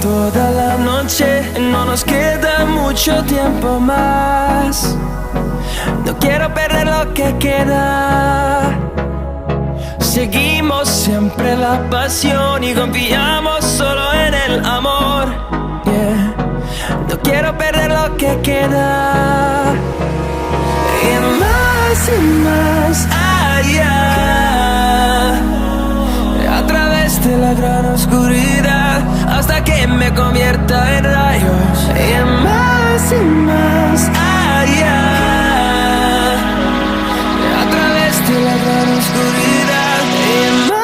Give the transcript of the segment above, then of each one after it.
toda la noche, no nos queda mucho tiempo más. No quiero perder lo que queda. Seguimos siempre la pasión y confiamos solo en el amor. Yeah. No quiero perder lo que queda. Y más allá, a través de la gran oscuridad, hasta que me convierta en rayos. Y más allá, a través de la gran oscuridad. Y más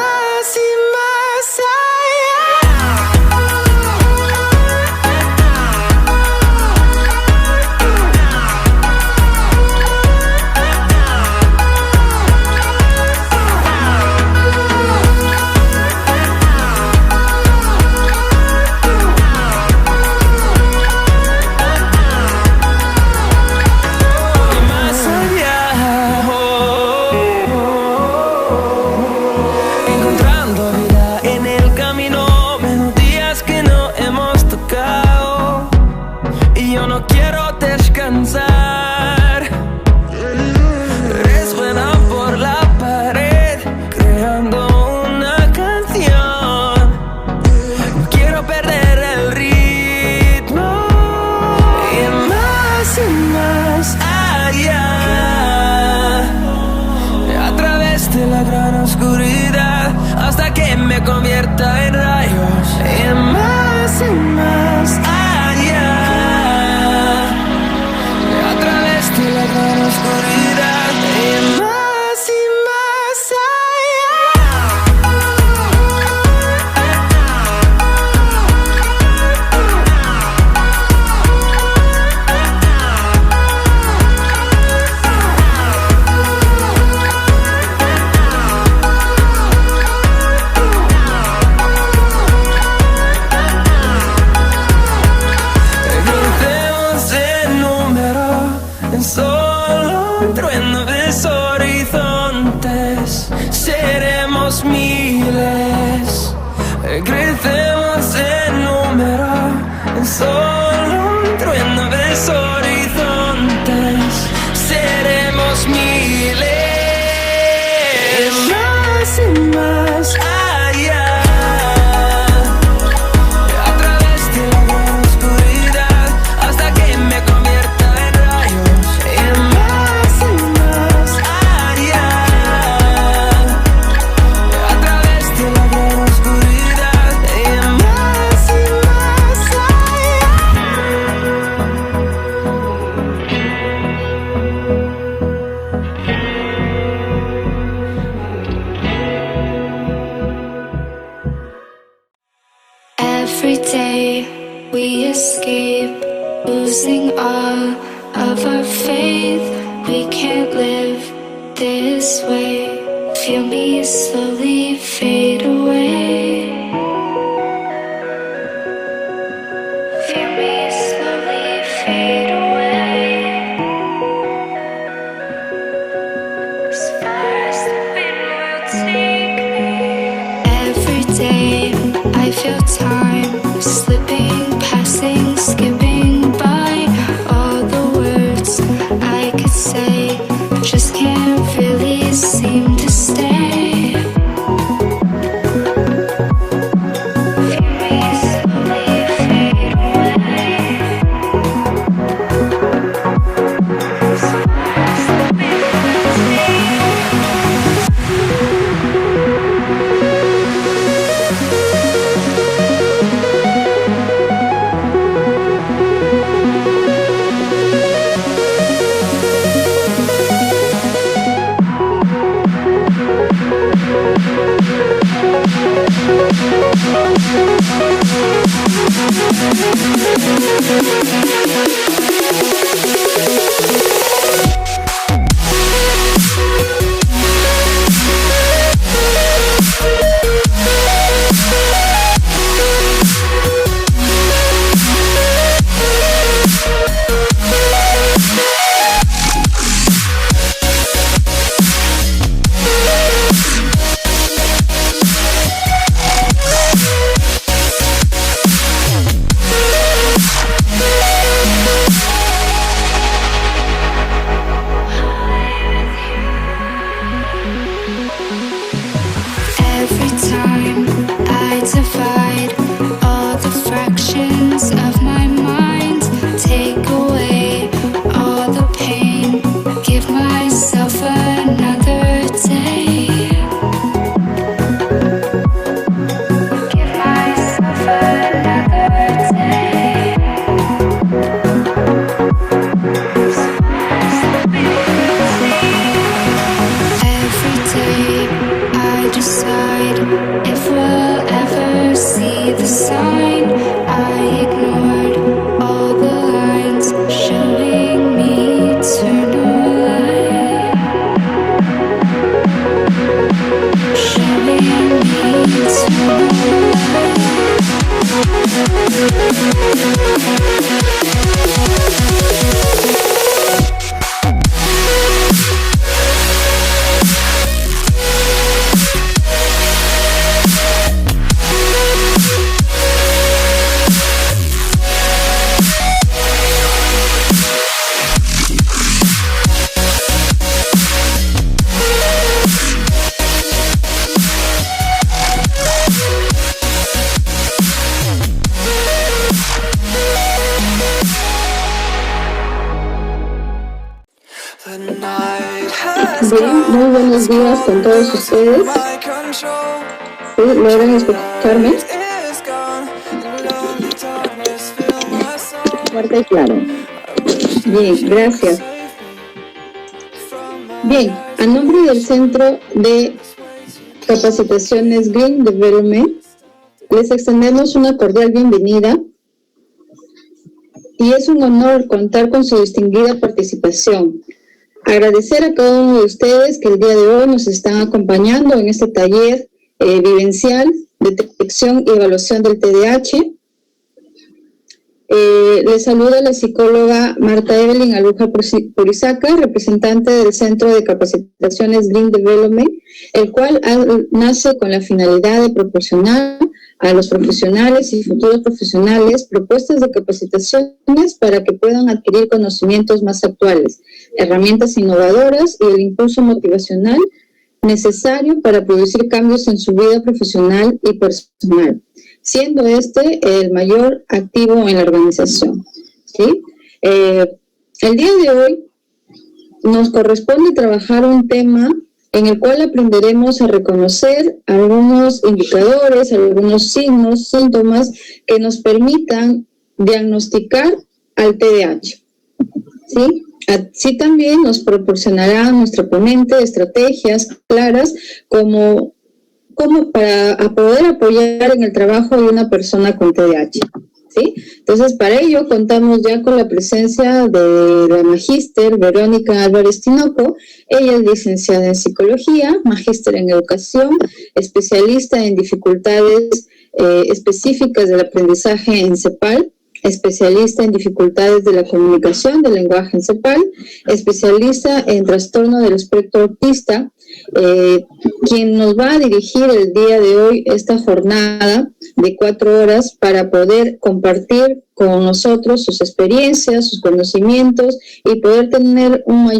convierta en rayos. Y más allá, a través de la gran oscuridad. Y más miles, crecemos en número, en solo un trueno de horizontes, seremos miles, más allá, a través de la gran oscuridad, hasta que me convierta en rayos. Y más allá, every day we escape, losing all of our faith. We can't live this way. Feel me slowly fade away. Feel me slowly fade away. As far as the wind will take me. Every day I feel time slipping, passing, skipping by. All the words I could say just can't really seem to stay. Feel me slowly fade away. Bien, muy buenos días con todos ustedes. ¿Logran escucharme? Fuerte y claro. Bien, gracias. Bien, a nombre del Centro de Capacitaciones Green Development, les extendemos una cordial bienvenida y es un honor contar con su distinguida participación. Agradecer a cada uno de ustedes que el día de hoy nos están acompañando en este taller vivencial de detección y evaluación del TDAH. Les saluda la psicóloga Marta Evelyn Aluja Purizaca, representante del Centro de Capacitaciones Green Development, el cual nace con la finalidad de proporcionar a los profesionales y futuros profesionales propuestas de capacitaciones para que puedan adquirir conocimientos más actuales, herramientas innovadoras y el impulso motivacional necesario para producir cambios en su vida profesional y personal, siendo este el mayor activo en la organización. ¿Sí? El día de hoy nos corresponde trabajar un tema en el cual aprenderemos a reconocer algunos indicadores, algunos signos, síntomas que nos permitan diagnosticar al TDAH. ¿Sí? Así también nos proporcionará nuestra ponente estrategias claras como para poder apoyar en el trabajo de una persona con TDAH. ¿Sí? Entonces, para ello contamos ya con la presencia de la magíster Verónica Álvarez Tinoco. Ella es licenciada en psicología, magíster en educación, especialista en dificultades específicas del aprendizaje en CEPAL, especialista en dificultades de la comunicación del lenguaje en CEPAL, especialista en trastorno del espectro autista, quien nos va a dirigir el día de hoy esta jornada de 4 horas para poder compartir con nosotros sus experiencias, sus conocimientos y poder tener una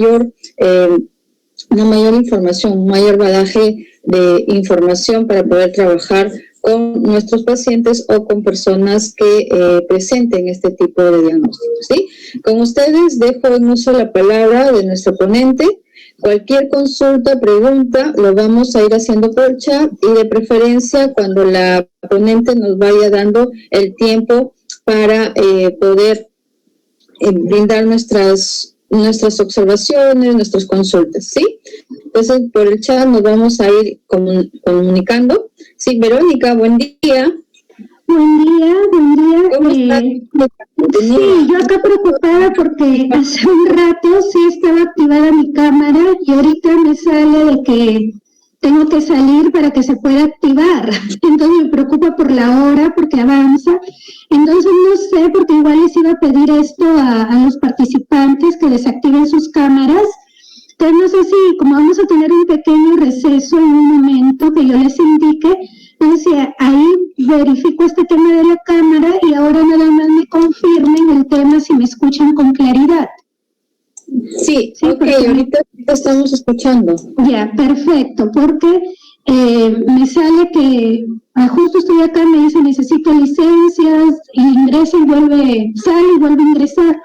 mayor información, un mayor bagaje de información para poder trabajar con nuestros pacientes o con personas que presenten este tipo de diagnósticos. ¿Sí? Con ustedes dejo en uso la palabra de nuestra ponente. Cualquier consulta, pregunta, lo vamos a ir haciendo por chat y de preferencia cuando la ponente nos vaya dando el tiempo para poder brindar nuestras observaciones, nuestras consultas, ¿sí? Entonces, por el chat nos vamos a ir comunicando. Sí, Verónica, buen día. Buen día. ¿Cómo estás? Sí, yo acá preocupada porque hace un rato sí estaba activada mi cámara y ahorita me sale de que tengo que salir para que se pueda activar. Entonces me preocupa por la hora porque avanza. Entonces no sé, porque igual les iba a pedir esto a los participantes que desactiven sus cámaras. Entonces no sé si, como vamos a tener un pequeño receso en un momento que yo les indique, entonces ahí verifico este tema de la cámara y ahora nada más me confirmen el tema si me escuchan con claridad. Sí, ok, ahorita estamos escuchando. Ya, perfecto, porque me sale que justo estoy acá, me dice necesito licencias, y ingresa y sale y vuelve a ingresar.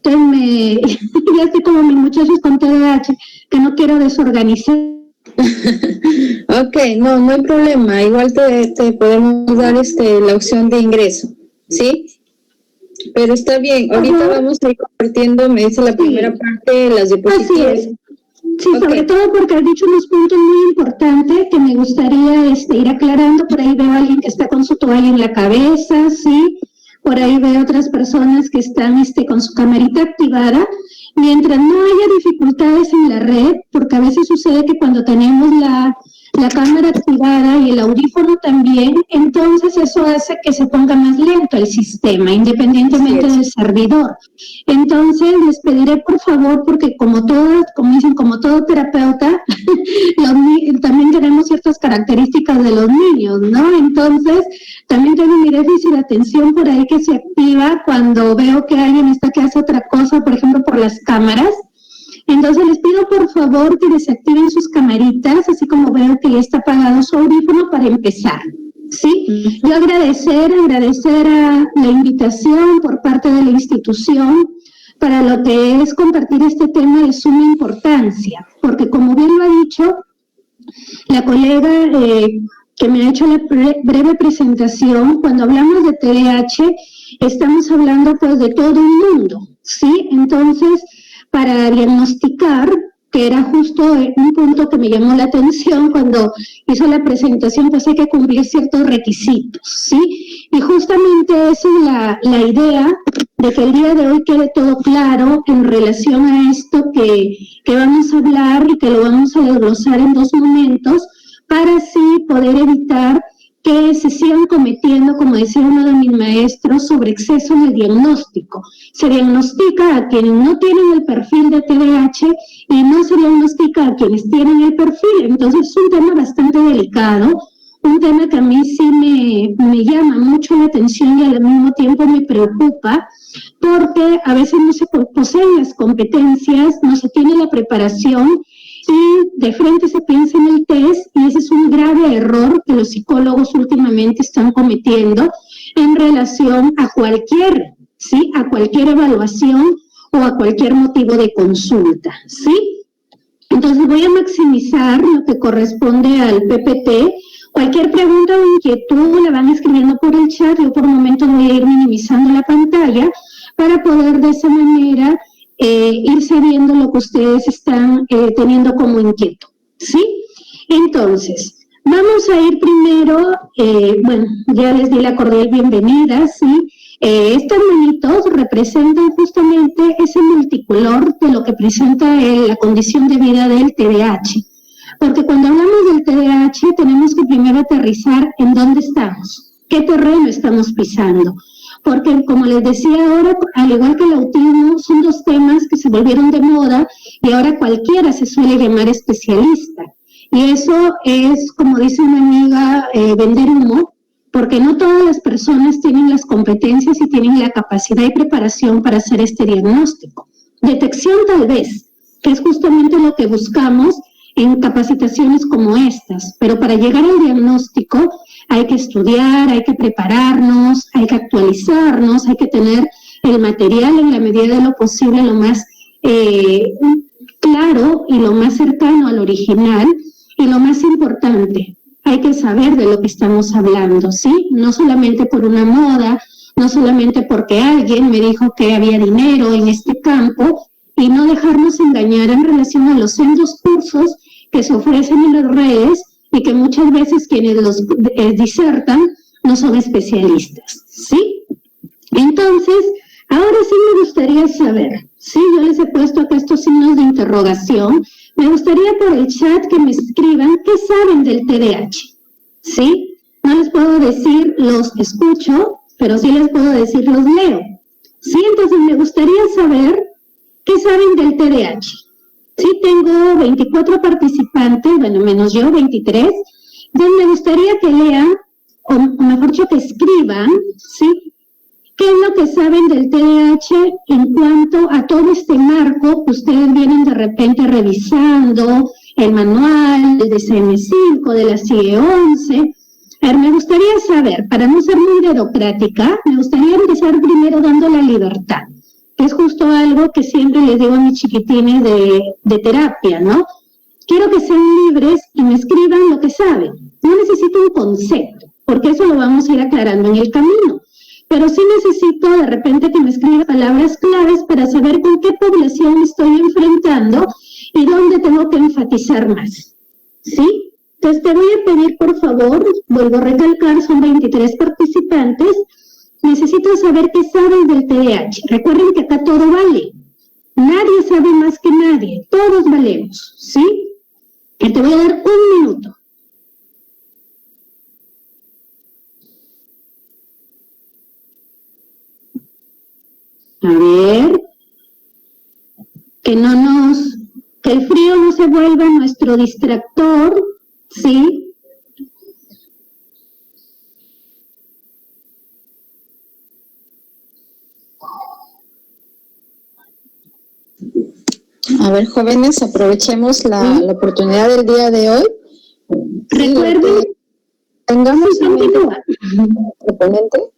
Entonces ya estoy como mis muchachos con TDAH, que no quiero desorganizar. Ok, no hay problema, igual te podemos dar la opción de ingreso, ¿sí? Pero está bien, ahorita vamos a ir compartiendo, me dice la primera parte, las diapositivas. Así es. Sí, okay. Sobre todo porque has dicho unos puntos muy importantes que me gustaría ir aclarando. Por ahí veo a alguien que está con su toalla en la cabeza, ¿sí? Por ahí veo otras personas que están con su camarita activada. Mientras no haya dificultades en la red, porque a veces sucede que cuando tenemos la cámara activada y el audífono también, entonces eso hace que se ponga más lento el sistema, independientemente del servidor. Entonces les pediré por favor, porque como todo terapeuta, también tenemos ciertas características de los niños, ¿no? Entonces también tengo mi déficit de atención por ahí que se activa cuando veo que alguien está que hace otra cosa, por ejemplo por las cámaras. Entonces les pido por favor que desactiven sus camaritas, así como veo que ya está apagado su audífono para empezar, ¿sí? Yo agradecer a la invitación por parte de la institución para lo que es compartir este tema de suma importancia, porque como bien lo ha dicho la colega que me ha hecho la breve presentación, cuando hablamos de TDAH estamos hablando pues de todo un mundo, ¿sí? Entonces, para diagnosticar, que era justo un punto que me llamó la atención cuando hizo la presentación, pues hay que cumplir ciertos requisitos, ¿sí? Y justamente esa es la idea de que el día de hoy quede todo claro en relación a esto que vamos a hablar y que lo vamos a desglosar en 2 momentos para así poder evitar que se sigan cometiendo, como decía uno de mis maestros, sobre exceso en el diagnóstico. Se diagnostica a quienes no tienen el perfil de TDAH y no se diagnostica a quienes tienen el perfil. Entonces es un tema bastante delicado, un tema que a mí sí me llama mucho la atención y al mismo tiempo me preocupa, porque a veces no se poseen las competencias, no se tiene la preparación y de frente se piensa en el test, y ese es un grave error que los psicólogos últimamente están cometiendo en relación a cualquier, ¿sí? A cualquier evaluación o a cualquier motivo de consulta, ¿sí? Entonces voy a maximizar lo que corresponde al PPT. Cualquier pregunta o inquietud la van escribiendo por el chat. Yo por el momento voy a ir minimizando la pantalla para poder de esa manera irse viendo lo que ustedes están teniendo como inquietud, ¿sí? Entonces, vamos a ir primero, bueno, ya les di la cordial bienvenida, ¿sí? Estos monitos representan justamente ese multicolor de lo que presenta la condición de vida del TDAH. Porque cuando hablamos del TDAH tenemos que primero aterrizar en dónde estamos, qué terreno estamos pisando. Porque, como les decía ahora, al igual que el autismo, son 2 temas que se volvieron de moda y ahora cualquiera se suele llamar especialista. Y eso es, como dice una amiga, vender humo, porque no todas las personas tienen las competencias y tienen la capacidad y preparación para hacer este diagnóstico. Detección tal vez, que es justamente lo que buscamos en capacitaciones como estas, pero para llegar al diagnóstico hay que estudiar, hay que prepararnos, hay que actualizarnos, hay que tener el material en la medida de lo posible lo más claro y lo más cercano al original, y lo más importante, hay que saber de lo que estamos hablando, ¿sí? No solamente por una moda, no solamente porque alguien me dijo que había dinero en este campo, y no dejarnos engañar en relación a los sendos cursos que se ofrecen en las redes y que muchas veces quienes los disertan no son especialistas, ¿sí? Entonces, ahora sí me gustaría saber, ¿sí? Yo les he puesto acá estos signos de interrogación. Me gustaría por el chat que me escriban qué saben del TDAH, ¿sí? No les puedo decir los escucho, pero sí les puedo decir los leo, ¿sí? Entonces me gustaría saber qué saben del TDAH. Sí, tengo 24 participantes, bueno, menos yo, 23. Entonces me gustaría que lean, o mejor dicho, que escriban, ¿sí? ¿Qué es lo que saben del TDAH en cuanto a todo este marco que ustedes vienen de repente revisando, el manual, el DSM-5, de la CIE-11? A ver, me gustaría saber, para no ser muy dedocrática, me gustaría empezar primero dando la libertad, que es justo algo que siempre les digo a mis chiquitines de terapia, ¿no? Quiero que sean libres y me escriban lo que saben. No necesito un concepto, porque eso lo vamos a ir aclarando en el camino. Pero sí necesito de repente que me escriban palabras claves para saber con qué población me estoy enfrentando y dónde tengo que enfatizar más, ¿sí? Entonces te voy a pedir, por favor, vuelvo a recalcar, son 23 participantes. Necesito saber qué saben del TDAH. Recuerden que acá todo vale. Nadie sabe más que nadie. Todos valemos, ¿sí? Que te voy a dar 1 minuto. A ver. Que el frío no se vuelva nuestro distractor, ¿sí? A ver, jóvenes, aprovechemos la oportunidad del día de hoy. Recuerden, tengamos un proponente.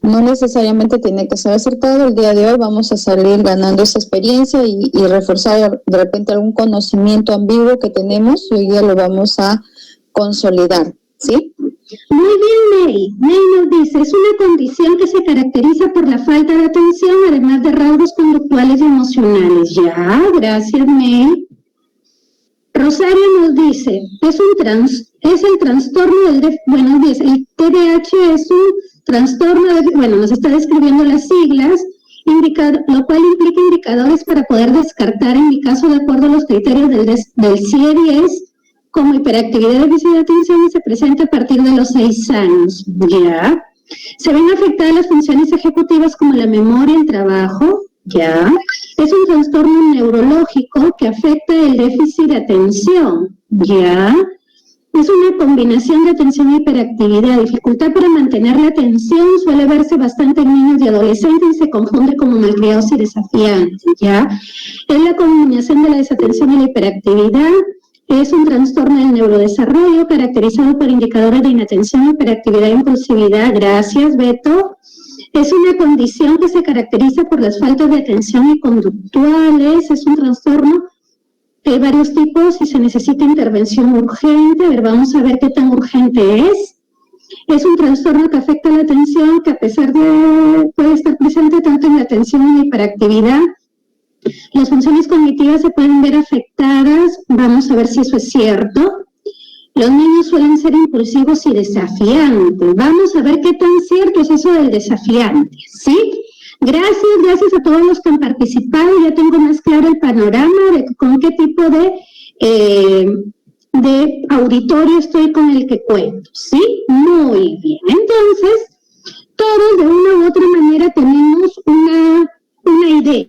No necesariamente tiene que ser acertado. El día de hoy vamos a salir ganando esa experiencia y reforzar de repente algún conocimiento ambiguo que tenemos y hoy día lo vamos a consolidar, ¿sí? Muy bien, May. May nos dice, es una condición que se caracteriza por la falta de atención, además de rasgos conductuales y emocionales. Ya, gracias, May. Rosario nos dice, es el trastorno del buenos días, el TDAH es un trastorno, nos está describiendo las siglas, lo cual implica indicadores para poder descartar, en mi caso, de acuerdo a los criterios del CIE-10, como hiperactividad, déficit de atención, y se presenta a partir de los 6 años. Ya. Se ven afectadas las funciones ejecutivas como la memoria, el trabajo. Ya. Es un trastorno neurológico que afecta el déficit de atención. Ya. Es una combinación de atención y hiperactividad. Dificultad para mantener la atención suele verse bastante en niños y adolescentes y se confunde como malcriados y desafiantes. Ya. Es la combinación de la desatención y la hiperactividad. Es un trastorno del neurodesarrollo caracterizado por indicadores de inatención, hiperactividad e impulsividad. Gracias, Beto. Es una condición que se caracteriza por las faltas de atención y conductuales. Es un trastorno que hay varios tipos y se necesita intervención urgente. A ver, vamos a ver qué tan urgente es. Es un trastorno que afecta la atención, que a pesar de puede estar presente tanto en la atención y en la hiperactividad. Las funciones cognitivas se pueden ver afectadas. Vamos a ver si eso es cierto. Los niños suelen ser impulsivos y desafiantes. Vamos a ver qué tan cierto es eso del desafiante, ¿sí? Gracias a todos los que han participado. Ya tengo más claro el panorama de con qué tipo de auditorio estoy con el que cuento, ¿sí? Muy bien. Entonces, todos de una u otra manera tenemos una idea,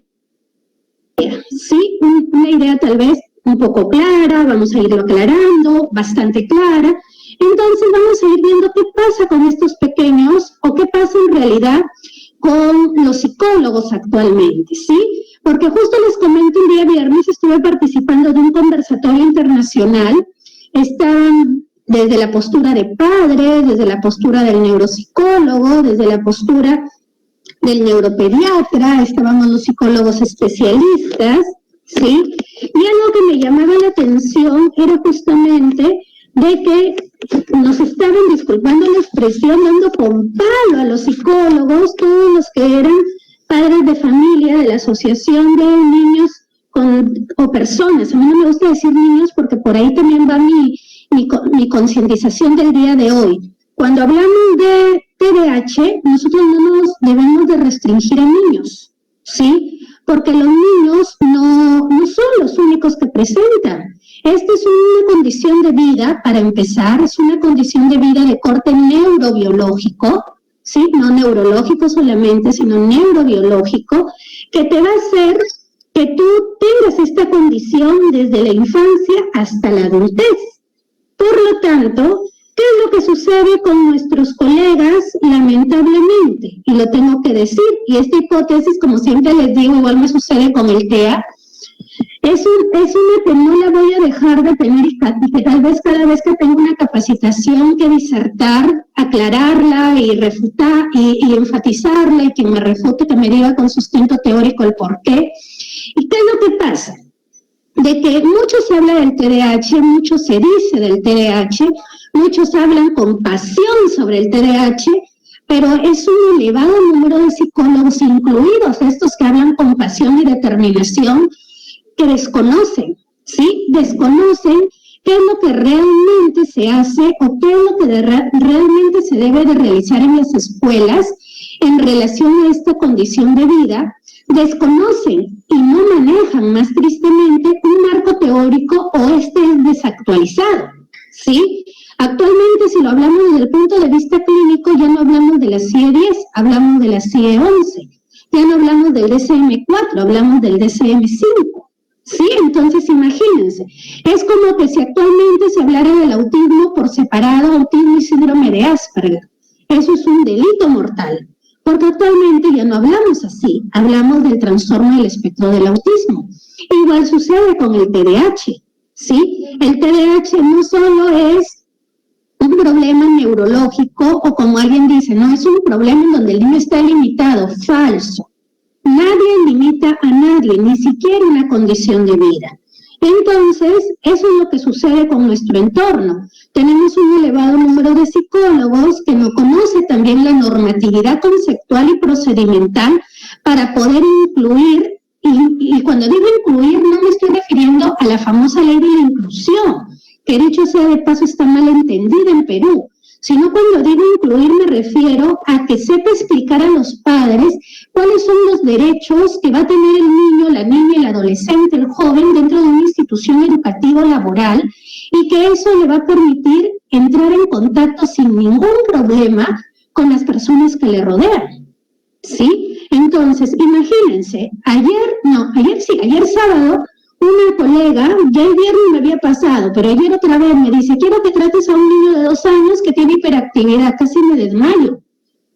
¿sí? Una idea tal vez un poco clara, vamos a irlo aclarando, bastante clara. Entonces vamos a ir viendo qué pasa con estos pequeños o qué pasa en realidad con los psicólogos actualmente, ¿sí? Porque justo les comento, el día viernes estuve participando de un conversatorio internacional. Estaban desde la postura de padres, desde la postura del neuropsicólogo, desde la postura del neuropediatra, estábamos los psicólogos especialistas, ¿sí? Y algo que me llamaba la atención era justamente de que nos estaban, disculpando la expresión, dando con palo a los psicólogos, todos los que eran padres de familia de la Asociación de Niños o Personas. A mí no me gusta decir niños porque por ahí también va mi concientización del día de hoy. Cuando hablamos de TDAH, nosotros no nos debemos de restringir a niños, ¿sí? Porque los niños no son los únicos que presentan. Esta es una condición de vida, para empezar, es una condición de vida de corte neurobiológico, ¿sí? No neurológico solamente, sino neurobiológico, que te va a hacer que tú tengas esta condición desde la infancia hasta la adultez. Por lo tanto, ¿qué es lo que sucede con nuestros colegas? Lamentablemente, y lo tengo que decir, y esta hipótesis, como siempre les digo, igual me sucede con el TEA, es una que no la voy a dejar de tener y que tal vez cada vez que tengo una capacitación que disertar, aclararla y refutar y enfatizarla, y quien me refute que me diga con sustento teórico el por qué. ¿Y qué es lo que pasa? De que mucho se habla del TDAH, mucho se dice del TDAH, muchos hablan con pasión sobre el TDAH, pero es un elevado número de psicólogos, incluidos estos que hablan con pasión y determinación, que desconocen, ¿sí? Desconocen qué es lo que realmente se hace o qué es lo que realmente se debe de realizar en las escuelas en relación a esta condición de vida. Desconocen y no manejan, más tristemente, un marco teórico o este es desactualizado, ¿sí? Actualmente, si lo hablamos desde el punto de vista clínico, ya no hablamos de la CIE-10, hablamos de la CIE-11, ya no hablamos del DSM-4, hablamos del DSM-5, ¿sí? Entonces, imagínense, es como que si actualmente se hablara del autismo por separado, autismo y síndrome de Asperger. Eso es un delito mortal, porque actualmente ya no hablamos así, hablamos del trastorno del espectro del autismo. Igual sucede con el TDAH, ¿sí? El TDAH no solo es un problema neurológico o como alguien dice, no, es un problema en donde el niño está limitado. Falso. Nadie limita a nadie, ni siquiera una condición de vida. Entonces, eso es lo que sucede con nuestro entorno. Tenemos un elevado número de psicólogos que no conocen también la normatividad conceptual y procedimental para poder incluir, y cuando digo incluir no me estoy refiriendo a la famosa ley de la inclusión, que dicho sea de paso está mal entendida en Perú, sino cuando digo incluir me refiero a que sepa explicar a los padres cuáles son los derechos que va a tener el niño, la niña, el adolescente, el joven dentro de una institución educativa o laboral, y que eso le va a permitir entrar en contacto sin ningún problema con las personas que le rodean, ¿sí? Entonces, imagínense, ayer sábado, una colega, ya el viernes me había pasado, pero ayer otra vez me dice, quiero que trates a un niño de 2 años que tiene hiperactividad, casi me desmayo.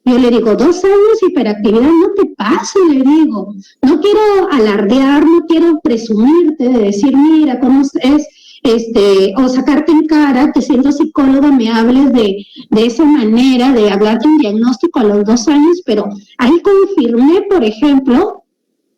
Yo le digo, 2 años hiperactividad, no te pases, le digo. No quiero alardear, no quiero presumirte de decir, mira, cómo es, o sacarte en cara que siendo psicóloga me hables de esa manera, de hablar de un diagnóstico a los 2 años, pero ahí confirmé, por ejemplo,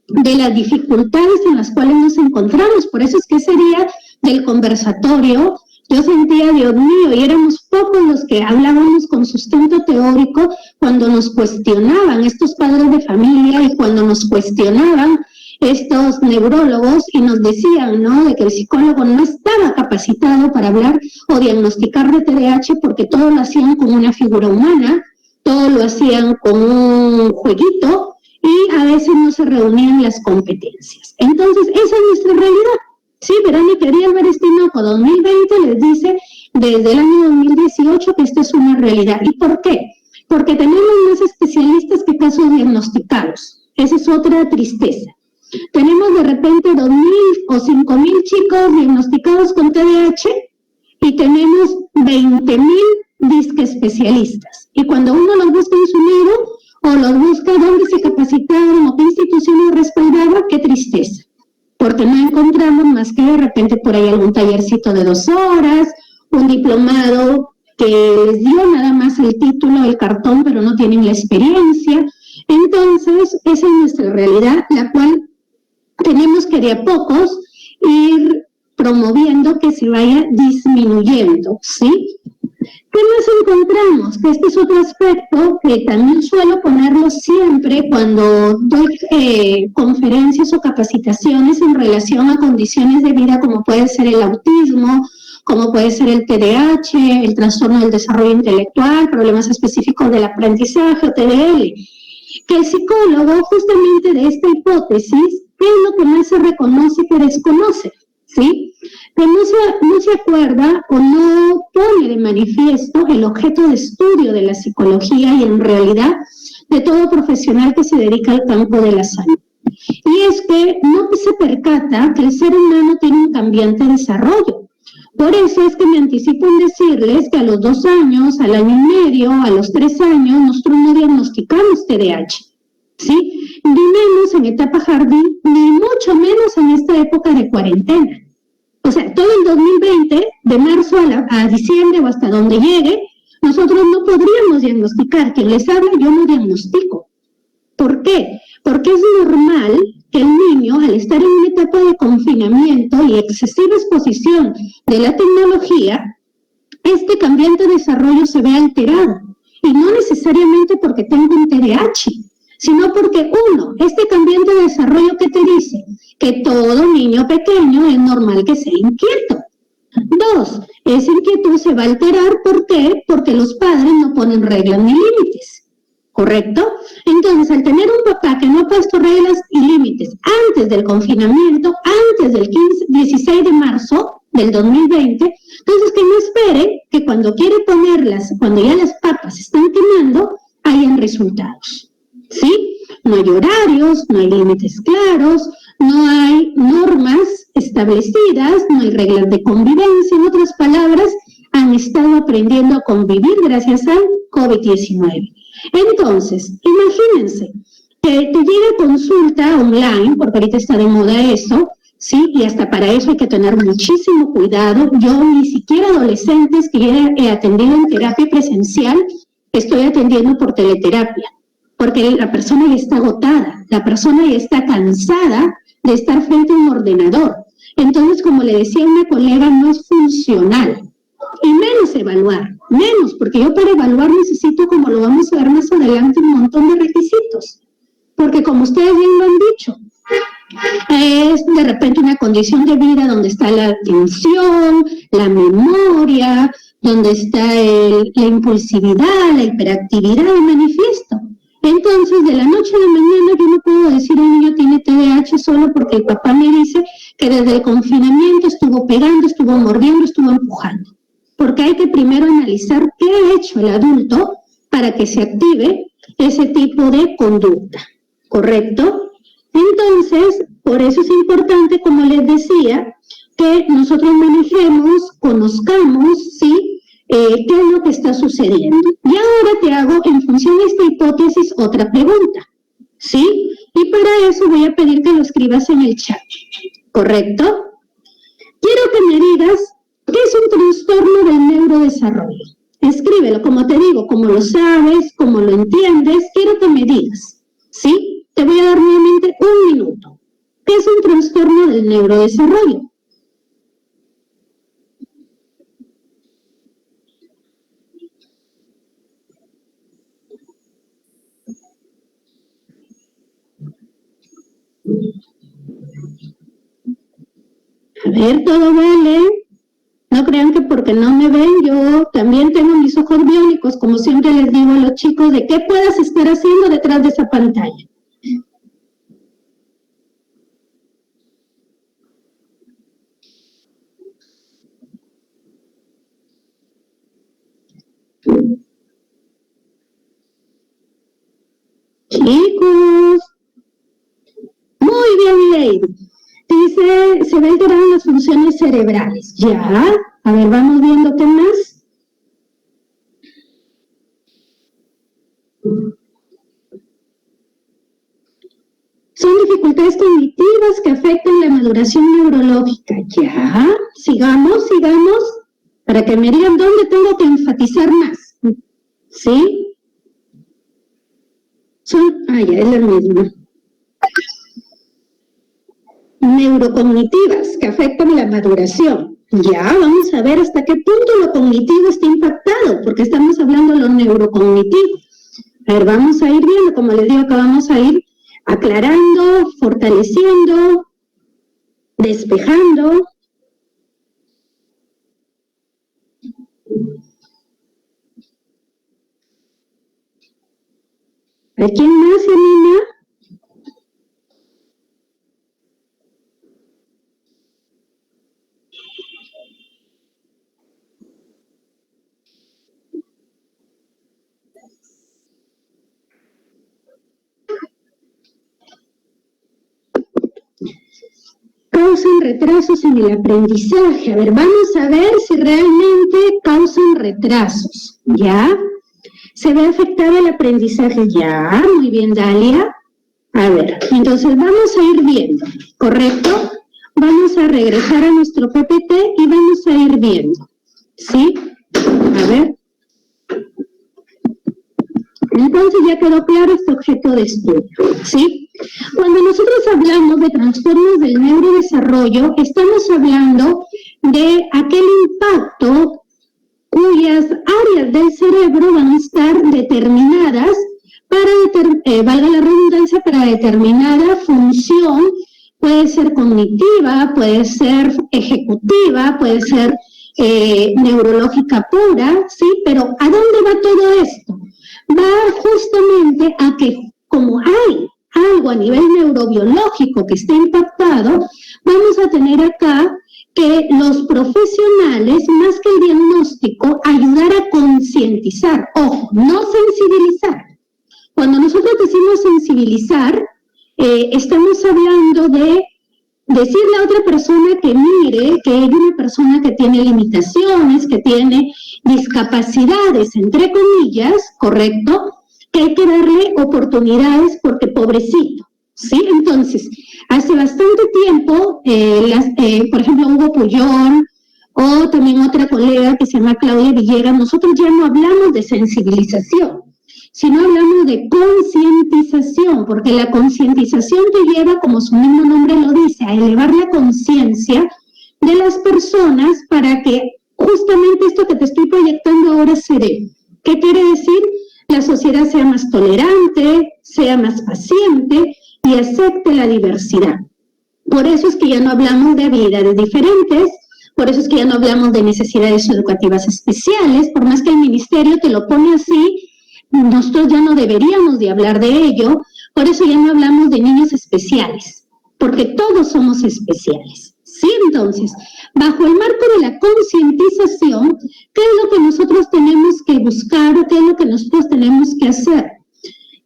de las dificultades en las cuales nos encontramos. Por eso es que ese día del conversatorio yo sentía, Dios mío, y éramos pocos los que hablábamos con sustento teórico cuando nos cuestionaban estos padres de familia y cuando nos cuestionaban estos neurólogos y nos decían, ¿no?, de que el psicólogo no estaba capacitado para hablar o diagnosticar de TDAH porque todo lo hacían con una figura humana, todo lo hacían con un jueguito y a veces no se reunían las competencias. Entonces, esa es nuestra realidad. Sí, Verónica Díaz Tinoco 2020 les dice desde el año 2018 que esta es una realidad. ¿Y por qué? Porque tenemos más especialistas que casos diagnosticados. Esa es otra tristeza. Tenemos de repente 2.000 o 5.000 chicos diagnosticados con TDAH y tenemos 20.000 disque especialistas. Y cuando uno los busca en su nido o los busca dónde se capacitaron o qué institución los respaldaba, qué tristeza. Porque no encontramos más que de repente por ahí algún tallercito de 2 horas, un diplomado que les dio nada más el título, el cartón, pero no tienen la experiencia. Entonces, esa es nuestra realidad, la cual tenemos que de a pocos ir promoviendo que se vaya disminuyendo, ¿sí? ¿Qué más encontramos? Que este es otro aspecto que también suelo ponerlo siempre cuando doy conferencias o capacitaciones en relación a condiciones de vida como puede ser el autismo, como puede ser el TDAH, el trastorno del desarrollo intelectual, problemas específicos del aprendizaje o TDL. Que el psicólogo, justamente de esta hipótesis, ¿qué es lo que más se reconoce que desconoce? ¿Sí? Que no se acuerda o no pone de manifiesto el objeto de estudio de la psicología y en realidad de todo profesional que se dedica al campo de la salud. Y es que no se percata que el ser humano tiene un cambiante desarrollo. Por eso es que me anticipo en decirles que a los 2 años, al año y medio, a los 3 años, nosotros no diagnosticamos TDAH. ¿Sí? Ni menos en etapa jardín, ni mucho menos en esta época de cuarentena. O sea, todo el 2020, de marzo a diciembre o hasta donde llegue, nosotros no podríamos diagnosticar. Quien les habla, yo no diagnostico. ¿Por qué? Porque es normal que el niño, al estar en una etapa de confinamiento y excesiva exposición de la tecnología, este cambiante desarrollo se vea alterado. Y no necesariamente porque tenga un TDAH, sino porque, uno, este cambiante de desarrollo que te dice que todo niño pequeño es normal que sea inquieto. 2, esa inquietud se va a alterar, ¿por qué? Porque los padres no ponen reglas ni límites, ¿correcto? Entonces, al tener un papá que no ha puesto reglas y límites antes del confinamiento, antes del 16 de marzo del 2020, entonces que no espere que cuando quiere ponerlas, cuando ya las papas se están quemando, hayan resultados. ¿Sí? No hay horarios, no hay límites claros, no hay normas establecidas, no hay reglas de convivencia. En otras palabras, han estado aprendiendo a convivir gracias al COVID-19. Entonces, imagínense que te llega consulta online, porque ahorita está de moda eso, ¿sí? Y hasta para eso hay que tener muchísimo cuidado. Yo ni siquiera adolescentes que he atendido en terapia presencial, estoy atendiendo por teleterapia, porque la persona ya está agotada, la persona ya está cansada de estar frente a un ordenador. Entonces, como le decía una colega, no es funcional. Y menos evaluar, menos, porque yo para evaluar necesito, como lo vamos a ver más adelante, un montón de requisitos. Porque como ustedes bien lo han dicho, es de repente una condición de vida donde está la atención, la memoria, donde está la impulsividad, la hiperactividad de manifiesto. Entonces, de la noche a la mañana yo no puedo decir el niño tiene TDAH solo porque el papá me dice que desde el confinamiento estuvo pegando, estuvo mordiendo, estuvo empujando. Porque hay que primero analizar qué ha hecho el adulto para que se active ese tipo de conducta, ¿correcto? Entonces, por eso es importante, como les decía, que nosotros manejemos, conozcamos, ¿sí?, qué es lo que está sucediendo. Y ahora te hago, en función de esta hipótesis, otra pregunta, ¿sí? Y para eso voy a pedir que lo escribas en el chat, ¿correcto? Quiero que me digas qué es un trastorno del neurodesarrollo. Escríbelo, como te digo, como lo sabes, como lo entiendes, quiero que me digas, ¿sí? Te voy a dar nuevamente un minuto. ¿Qué es un trastorno del neurodesarrollo? A ver, todo vale. No crean que porque no me ven, yo también tengo mis ojos biónicos, como siempre les digo a los chicos, de qué puedas estar haciendo detrás de esa pantalla. Chicos, muy bien, Lady. Dice, se va a alterar las funciones cerebrales. Ya, a ver, vamos viendo qué más. Son dificultades cognitivas que afectan la maduración neurológica. Ya, sigamos, para que me digan dónde tengo que enfatizar más. ¿Sí? Ya es la misma. Neurocognitivas que afectan la maduración. Ya, vamos a ver hasta qué punto lo cognitivo está impactado, porque estamos hablando de lo neurocognitivo. A ver, vamos a ir viendo, como les digo, que vamos a ir aclarando, fortaleciendo, despejando. ¿A quién más, Janina? Causan retrasos en el aprendizaje. A ver, vamos a ver si realmente causan retrasos. ¿Ya? ¿Se ve afectado el aprendizaje? Ya, muy bien, Dalia. A ver, entonces vamos a ir viendo, ¿correcto? Vamos a regresar a nuestro PPT y vamos a ir viendo, ¿sí? A ver. Entonces ya quedó claro este objeto de estudio, ¿sí? Cuando nosotros hablamos de trastornos del neurodesarrollo, estamos hablando de aquel impacto cuyas áreas del cerebro van a estar determinadas para, valga la redundancia, para determinada función. Puede ser cognitiva, puede ser ejecutiva, puede ser neurológica pura, ¿sí? Pero ¿a dónde va todo esto? Va justamente a que, como hay algo a nivel neurobiológico que está impactado, vamos a tener acá que los profesionales, más que el diagnóstico, ayudar a concientizar, ojo, no sensibilizar. Cuando nosotros decimos sensibilizar, estamos hablando de decirle a otra persona que mire que hay una persona que tiene limitaciones, que tiene discapacidades, entre comillas, ¿correcto? Que hay que darle oportunidades porque pobrecito, ¿sí? Entonces, hace bastante tiempo, por ejemplo, Hugo Puyol, o también otra colega que se llama Claudia Villegas, nosotros ya no hablamos de sensibilización, sino hablamos de concientización, porque la concientización te lleva, como su mismo nombre lo dice, a elevar la conciencia de las personas para que justamente esto que te estoy proyectando ahora se dé. ¿Qué quiere decir? La sociedad sea más tolerante, sea más paciente y acepte la diversidad. Por eso es que ya no hablamos de habilidades diferentes, por eso es que ya no hablamos de necesidades educativas especiales, por más que el ministerio te lo pone así, nosotros ya no deberíamos de hablar de ello, por eso ya no hablamos de niños especiales, porque todos somos especiales. Sí, entonces, bajo el marco de la concientización, ¿qué es lo que nosotros tenemos que buscar o qué es lo que nosotros tenemos que hacer?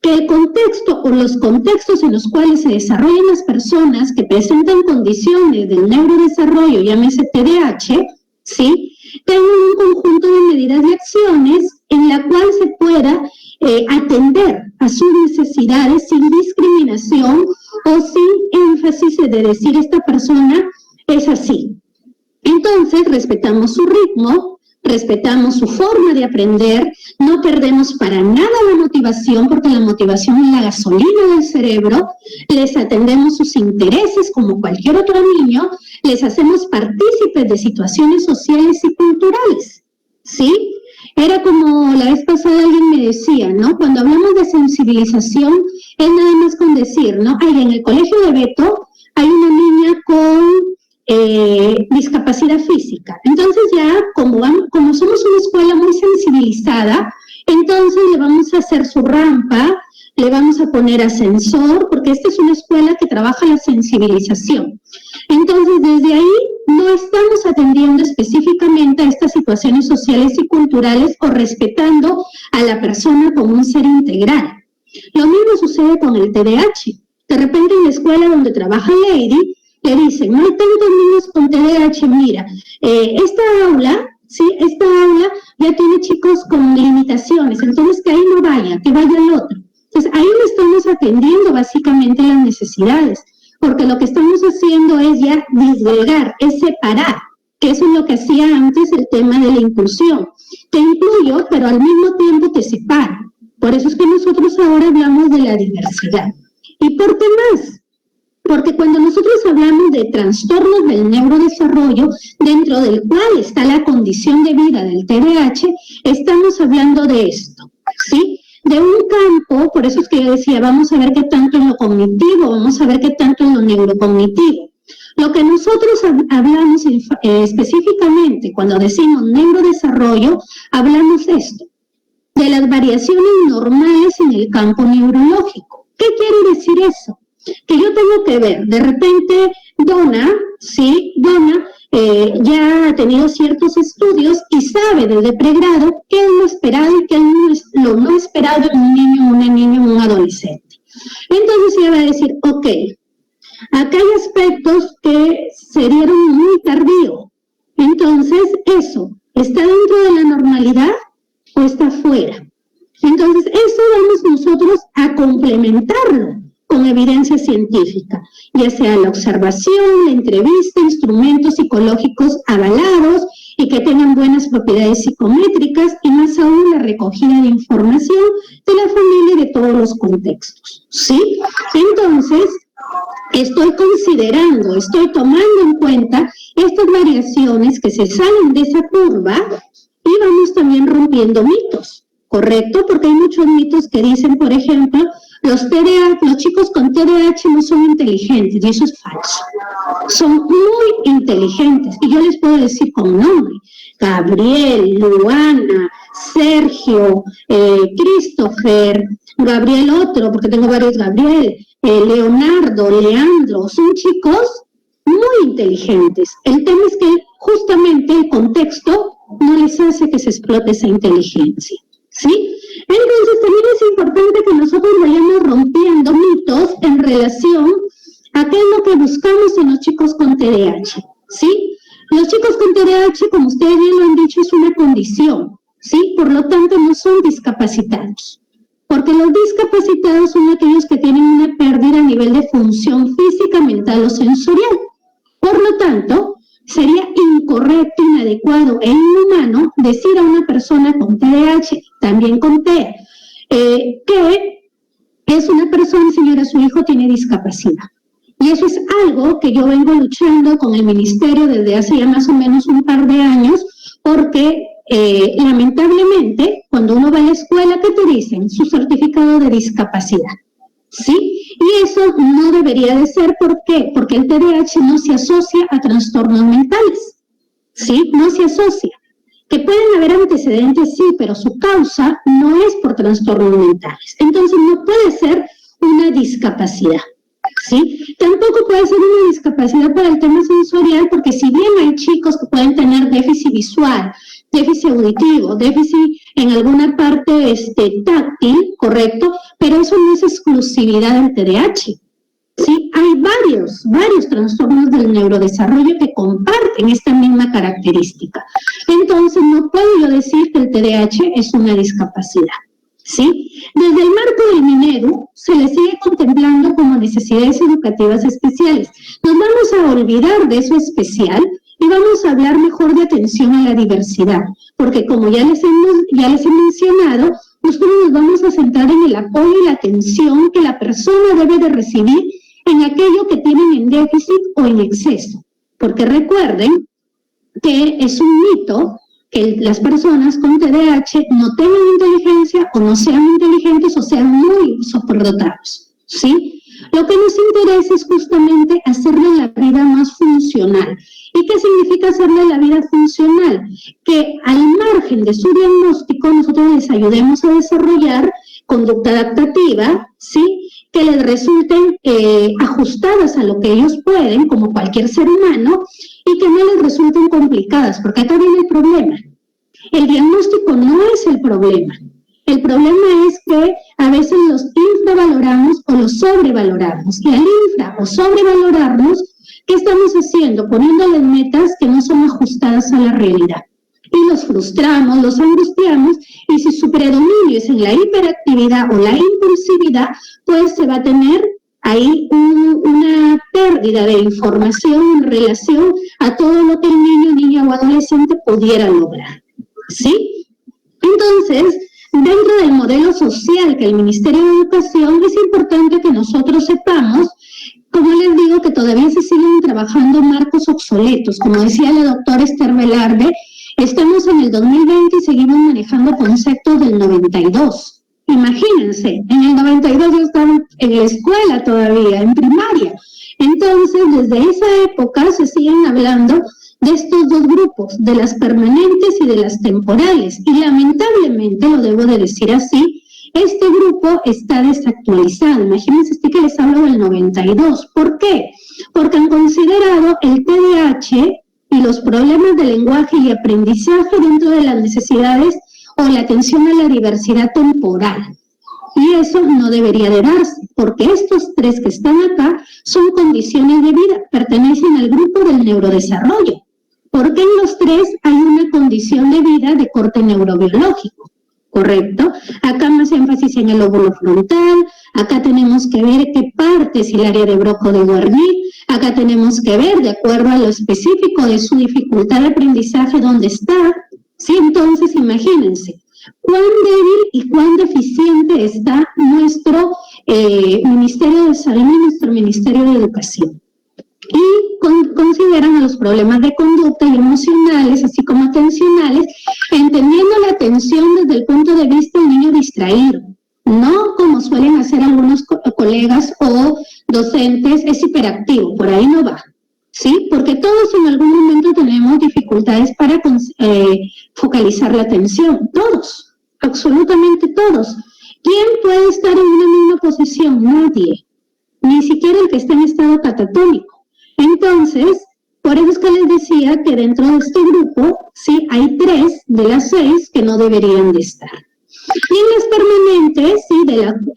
Que el contexto o los contextos en los cuales se desarrollan las personas que presentan condiciones del neurodesarrollo, llámese TDAH, ¿sí?, tengan un conjunto de medidas y acciones en la cual se pueda atender a sus necesidades sin discriminación o sin énfasis de decir esta persona es así. Entonces, respetamos su ritmo, respetamos su forma de aprender, no perdemos para nada la motivación, porque la motivación es la gasolina del cerebro, les atendemos sus intereses como cualquier otro niño, les hacemos partícipes de situaciones sociales y culturales, ¿sí? Era como la vez pasada alguien me decía, ¿no? Cuando hablamos de sensibilización, es nada más con decir, ¿no? Ay, en el colegio de Beto hay una niña con discapacidad física. Entonces ya, como somos una escuela muy sensibilizada, entonces le vamos a hacer su rampa, le vamos a poner ascensor, porque esta es una escuela que trabaja la sensibilización. Entonces, desde ahí no estamos atendiendo específicamente a estas situaciones sociales y culturales o respetando a la persona como un ser integral. Lo mismo sucede con el TDAH. De repente en la escuela donde trabaja Lady, le dicen, no hay tantos niños con TDAH, mira, esta aula ya tiene chicos con limitaciones, entonces que ahí no vaya, que vaya el otro. Entonces ahí no estamos atendiendo básicamente las necesidades, porque lo que estamos haciendo es ya disgregar, es separar, que eso es lo que hacía antes el tema de la inclusión. Te incluyo, pero al mismo tiempo te separo. Por eso es que nosotros ahora hablamos de la diversidad. ¿Y por qué más? Porque cuando nosotros hablamos de trastornos del neurodesarrollo, dentro del cual está la condición de vida del TDAH, estamos hablando de esto, ¿sí? De un campo, por eso es que yo decía, vamos a ver qué tanto es lo cognitivo, vamos a ver qué tanto es lo neurocognitivo. Lo que nosotros hablamos específicamente cuando decimos neurodesarrollo, hablamos esto, de las variaciones normales en el campo neurológico. ¿Qué quiere decir eso? Que yo tengo que ver, de repente Donna ya ha tenido ciertos estudios y sabe desde pregrado qué es lo esperado y qué es lo no esperado en un niño, una niña, un adolescente. Entonces ella va a decir, ok, acá hay aspectos que se dieron muy tardío. Entonces, eso, ¿está dentro de la normalidad o está fuera? Entonces, eso vamos nosotros a complementarlo con evidencia científica, ya sea la observación, la entrevista, instrumentos psicológicos avalados y que tengan buenas propiedades psicométricas y más aún la recogida de información de la familia y de todos los contextos, ¿sí? Entonces, estoy tomando en cuenta estas variaciones que se salen de esa curva y vamos también rompiendo mitos, ¿correcto? Porque hay muchos mitos que dicen, por ejemplo, los chicos con TDAH no son inteligentes, y eso es falso. Son muy inteligentes, y yo les puedo decir con nombre: Gabriel, Luana, Sergio, Christopher, Gabriel otro, porque tengo varios Gabriel, Leonardo, Leandro, son chicos muy inteligentes. El tema es que justamente el contexto no les hace que se explote esa inteligencia, ¿sí? Entonces también es importante que nosotros vayamos rompiendo mitos en relación a qué es lo que buscamos en los chicos con TDAH, ¿sí? Los chicos con TDAH, como ustedes bien lo han dicho, es una condición, ¿sí? Por lo tanto, no son discapacitados. porque los discapacitados son aquellos que tienen una pérdida a nivel de función física, mental o sensorial. Por lo tanto, sería incorrecto, inadecuado e inhumano decir a una persona con TDAH, también con TEA, que es una persona, señora, su hijo tiene discapacidad. Y eso es algo que yo vengo luchando con el ministerio desde hace ya más o menos un par de años, porque lamentablemente, cuando uno va a la escuela, ¿qué te dicen? Su certificado de discapacidad, ¿sí? Y eso no debería de ser, ¿por qué? Porque el TDAH no se asocia a trastornos mentales, ¿sí? No se asocia. Que pueden haber antecedentes, sí, pero su causa no es por trastornos mentales. Entonces no puede ser una discapacidad, ¿sí? Tampoco puede ser una discapacidad para el tema sensorial, porque si bien hay chicos que pueden tener déficit visual, déficit auditivo, déficit en alguna parte táctil, correcto, pero eso no es exclusividad del TDAH, ¿sí? Hay varios trastornos del neurodesarrollo que comparten esta misma característica. Entonces, no puedo yo decir que el TDAH es una discapacidad, ¿sí? Desde el marco del Minedu se le sigue contemplando como necesidades educativas especiales. Nos vamos a olvidar de eso especial y vamos a hablar mejor de atención a la diversidad, porque como ya les he mencionado, nosotros nos vamos a centrar en el apoyo y la atención que la persona debe de recibir en aquello que tienen en déficit o en exceso. Porque recuerden que es un mito que las personas con TDAH no tengan inteligencia o no sean inteligentes o sean muy superdotados, ¿sí? Lo que nos interesa es justamente hacerle la vida más funcional. ¿Y qué significa hacerle la vida funcional? Que al margen de su diagnóstico nosotros les ayudemos a desarrollar conducta adaptativa, ¿sí? Que les resulten ajustadas a lo que ellos pueden, como cualquier ser humano, y que no les resulten complicadas, porque acá viene el problema. El diagnóstico no es el problema. El problema es que a veces los infravaloramos o los sobrevaloramos. Y al infra o sobrevalorarnos, ¿qué estamos haciendo? Poniéndoles metas que no son ajustadas a la realidad. Y los frustramos, los angustiamos, y si su predominio es en la hiperactividad o la impulsividad, pues se va a tener ahí una pérdida de información en relación a todo lo que el niño, niña o adolescente pudiera lograr, ¿sí? Entonces, dentro del modelo social que el Ministerio de Educación, es importante que nosotros sepamos, como les digo, que todavía se siguen trabajando marcos obsoletos. Como decía la doctora Esther Velarde, estamos en el 2020 y seguimos manejando conceptos del 92. Imagínense, en el 92 yo estaba en la escuela todavía, en primaria. Entonces, desde esa época se siguen hablando de estos dos grupos, de las permanentes y de las temporales. Y lamentablemente, lo debo de decir así, este grupo está desactualizado. Imagínense que les hablo del 92. ¿Por qué? Porque han considerado el TDAH y los problemas de lenguaje y aprendizaje dentro de las necesidades o la atención a la diversidad temporal. Y eso no debería de darse, porque estos tres que están acá son condiciones de vida, pertenecen al grupo del neurodesarrollo, porque en los tres hay una condición de vida de corte neurobiológico, ¿correcto? Acá más énfasis en el lóbulo frontal, acá tenemos que ver qué parte es el área de Broca de Wernicke, acá tenemos que ver, de acuerdo a lo específico de su dificultad de aprendizaje, dónde está, ¿sí? Entonces, imagínense, cuán débil y cuán deficiente está nuestro Ministerio de Salud y nuestro Ministerio de Educación. Y consideran a los problemas de conducta y emocionales, así como atencionales, entendiendo la atención desde el punto de vista del niño distraído, no como suelen hacer algunos colegas o docentes, es hiperactivo, por ahí no va, ¿sí? Porque todos en algún momento tenemos dificultades para focalizar la atención, todos, absolutamente todos. ¿Quién puede estar en una misma posición? Nadie, ni siquiera el que está en estado catatónico. Entonces, por eso es que les decía que dentro de este grupo, sí, hay 3 de las 6 que no deberían de estar. Y en las permanentes, sí,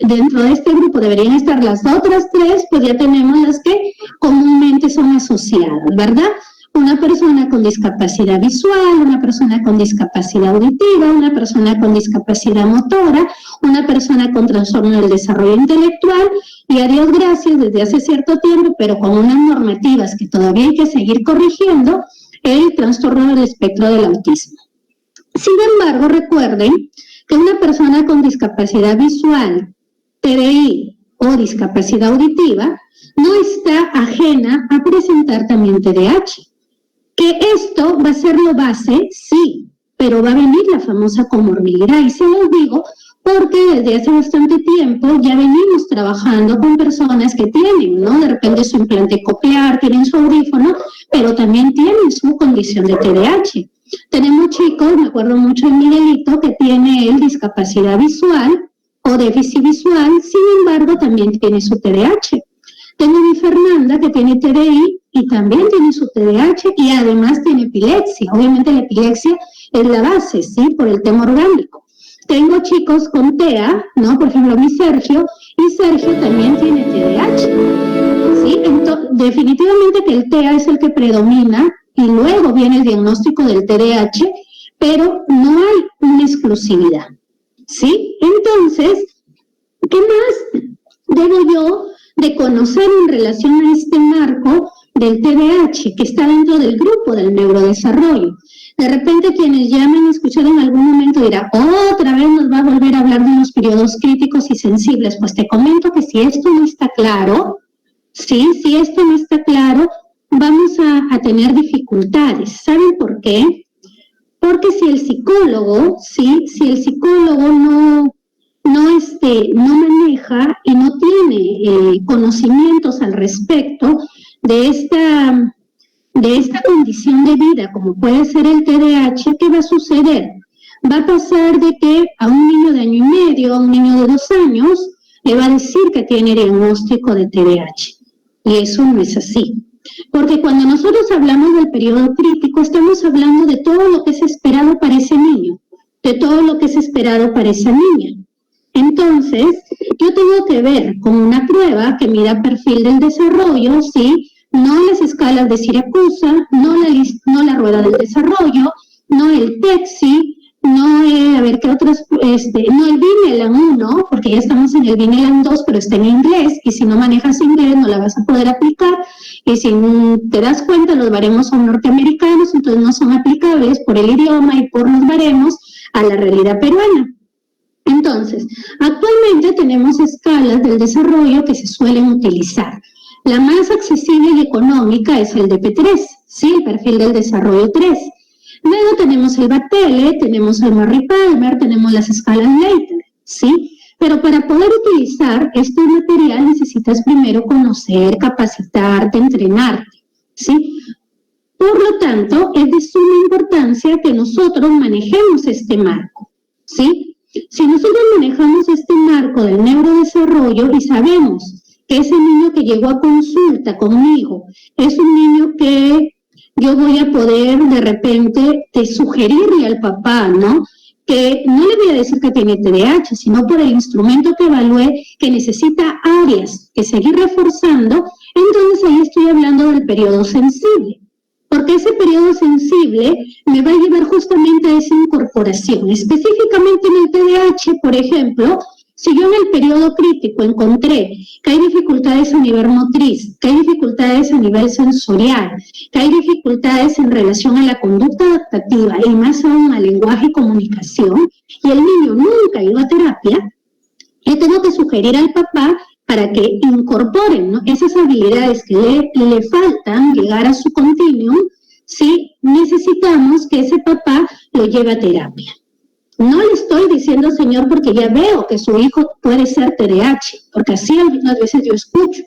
dentro de este grupo deberían estar las otras 3, pues ya tenemos las que comúnmente son asociadas, ¿verdad? una persona con discapacidad visual, una persona con discapacidad auditiva, una persona con discapacidad motora, una persona con trastorno del desarrollo intelectual y, a Dios gracias, desde hace cierto tiempo, pero con unas normativas que todavía hay que seguir corrigiendo, el trastorno del espectro del autismo. Sin embargo, recuerden que una persona con discapacidad visual, TDI o discapacidad auditiva no está ajena a presentar también TDAH. Que esto va a ser lo base, sí, pero va a venir la famosa comorbilidad. Y se los digo porque desde hace bastante tiempo ya venimos trabajando con personas que tienen, ¿no? De repente su implante coclear, tienen su audífono, pero también tienen su condición de TDAH. Tenemos chicos, me acuerdo mucho de Miguelito, que tiene él discapacidad visual o déficit visual, sin embargo también tiene su TDAH. Tengo mi Fernanda que tiene TDI y también tiene su TDAH y además tiene epilepsia. Obviamente la epilepsia es la base, ¿sí? Por el tema orgánico. Tengo chicos con TEA, ¿no? Por ejemplo, mi Sergio, y Sergio también tiene TDAH, ¿sí? Entonces, definitivamente que el TEA es el que predomina y luego viene el diagnóstico del TDAH, pero no hay una exclusividad, ¿sí? Entonces, ¿qué más debo yo de conocer en relación a este marco del TDAH que está dentro del grupo del neurodesarrollo? De repente quienes ya me han escuchado en algún momento dirán, otra vez nos va a volver a hablar de unos periodos críticos y sensibles. Pues te comento que si esto no está claro, ¿sí? Si esto no está claro, vamos a tener dificultades. ¿Saben por qué? Porque si el psicólogo, ¿sí? Si el psicólogo no maneja y no tiene conocimientos al respecto de esta condición de vida, como puede ser el TDAH, ¿qué va a suceder? Va a pasar de que a un niño de año y medio, a un niño de 2 años, le va a decir que tiene diagnóstico de TDAH. Y eso no es así. Porque cuando nosotros hablamos del periodo crítico, estamos hablando de todo lo que es esperado para ese niño, de todo lo que es esperado para esa niña. Entonces, yo tengo que ver con una prueba que mida perfil del desarrollo, ¿sí? No las escalas de Siracusa, no la rueda del desarrollo, no el TEXI, no el Vineland 1, porque ya estamos en el Vineland 2, pero está en inglés, y si no manejas inglés no la vas a poder aplicar, y si te das cuenta, los baremos son norteamericanos, entonces no son aplicables por el idioma y por los baremos a la realidad peruana. Entonces, actualmente tenemos escalas del desarrollo que se suelen utilizar. La más accesible y económica es el DP3, ¿sí? El perfil del desarrollo 3. Luego tenemos el Batele, tenemos el Murray-Palmer, tenemos las escalas Leiter, ¿sí? Pero para poder utilizar este material necesitas primero conocer, capacitarte, entrenarte, ¿sí? Por lo tanto, es de suma importancia que nosotros manejemos este marco, ¿sí? Si nosotros manejamos este marco del neurodesarrollo y sabemos que ese niño que llegó a consulta conmigo es un niño que yo voy a poder de repente sugerirle al papá, ¿no? Que no le voy a decir que tiene TDAH, sino por el instrumento que evalué que necesita áreas que seguir reforzando, entonces ahí estoy hablando del periodo sensible. Porque ese periodo sensible me va a llevar justamente a esa incorporación. Específicamente en el TDAH, por ejemplo, si yo en el periodo crítico encontré que hay dificultades a nivel motriz, que hay dificultades a nivel sensorial, que hay dificultades en relación a la conducta adaptativa y más aún al lenguaje y comunicación, y el niño nunca ha ido a terapia, le tengo que sugerir al papá para que incorporen, ¿no? Esas habilidades que le faltan llegar a su continuum, ¿sí? Necesitamos que ese papá lo lleve a terapia. No le estoy diciendo, señor, porque ya veo que su hijo puede ser TDAH, porque así algunas veces yo escucho,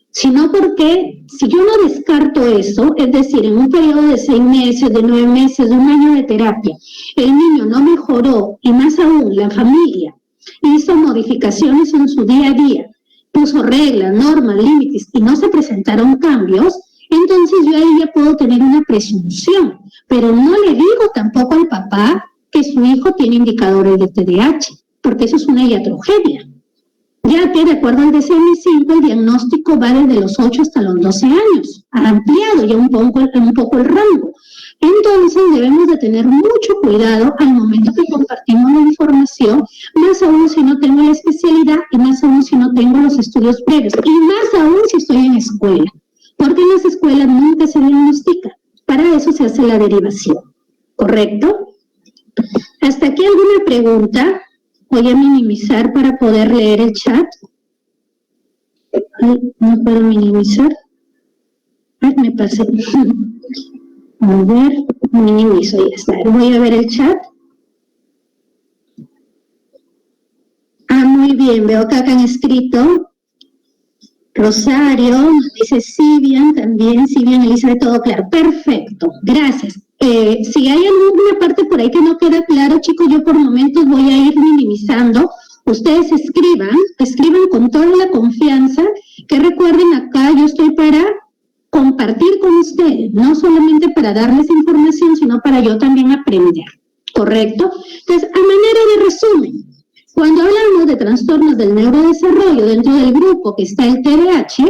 sino porque si yo no descarto eso, es decir, en un periodo de 6 meses, de 9 meses, de 1 año de terapia, el niño no mejoró y más aún la familia hizo modificaciones en su día a día, puso reglas, normas, límites y no se presentaron cambios, entonces yo ahí ya puedo tener una presunción, pero no le digo tampoco al papá que su hijo tiene indicadores de TDAH, porque eso es una iatrogenia. ya que de acuerdo al DSM-5 el diagnóstico va desde los 8 hasta los 12 años, ha ampliado ya un poco el rango. Entonces debemos de tener mucho cuidado al momento que compartimos la información, más aún si no tengo la especialidad y más aún si no tengo los estudios previos y más aún si estoy en escuela, porque en las escuelas nunca se diagnostica, para eso se hace la derivación, ¿correcto? ¿Hasta aquí alguna pregunta? Voy a minimizar para poder leer el chat. Ay, no puedo minimizar. Ay, me pasé. A ver, minimizo, ya está. Voy a ver el chat. Muy bien, veo que acá han escrito Rosario, dice Sibian también, Sibian, Elizabeth, todo claro. Perfecto, gracias. Si hay alguna parte por ahí que no queda claro, chicos, yo por momentos voy a ir minimizando. Ustedes escriban con toda la confianza, que recuerden acá yo estoy para compartir con ustedes, no solamente para darles información, sino para yo también aprender, ¿correcto? Entonces, a manera de resumen, cuando hablamos de trastornos del neurodesarrollo dentro del grupo que está el TDAH,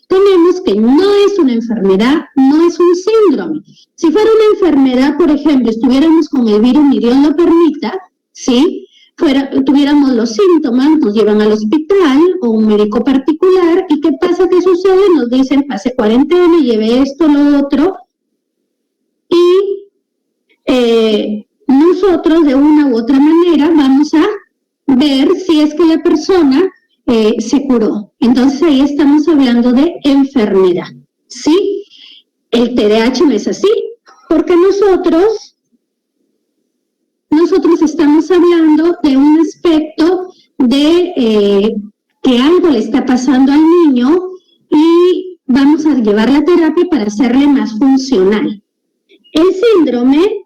tenemos que no es una enfermedad, no es un síndrome. Si fuera una enfermedad, por ejemplo, estuviéramos con el virus, ni Dios lo permita, ¿sí? Tuviéramos los síntomas, nos llevan al hospital o un médico particular, ¿y qué pasa? ¿Qué sucede? Nos dicen, pase cuarentena, lleve esto, lo otro, y nosotros de una u otra manera vamos a ver si es que la persona se curó. Entonces ahí estamos hablando de enfermedad, ¿sí? El TDAH no es así, porque nosotros estamos hablando de un aspecto de que algo le está pasando al niño y vamos a llevar la terapia para hacerle más funcional. El síndrome,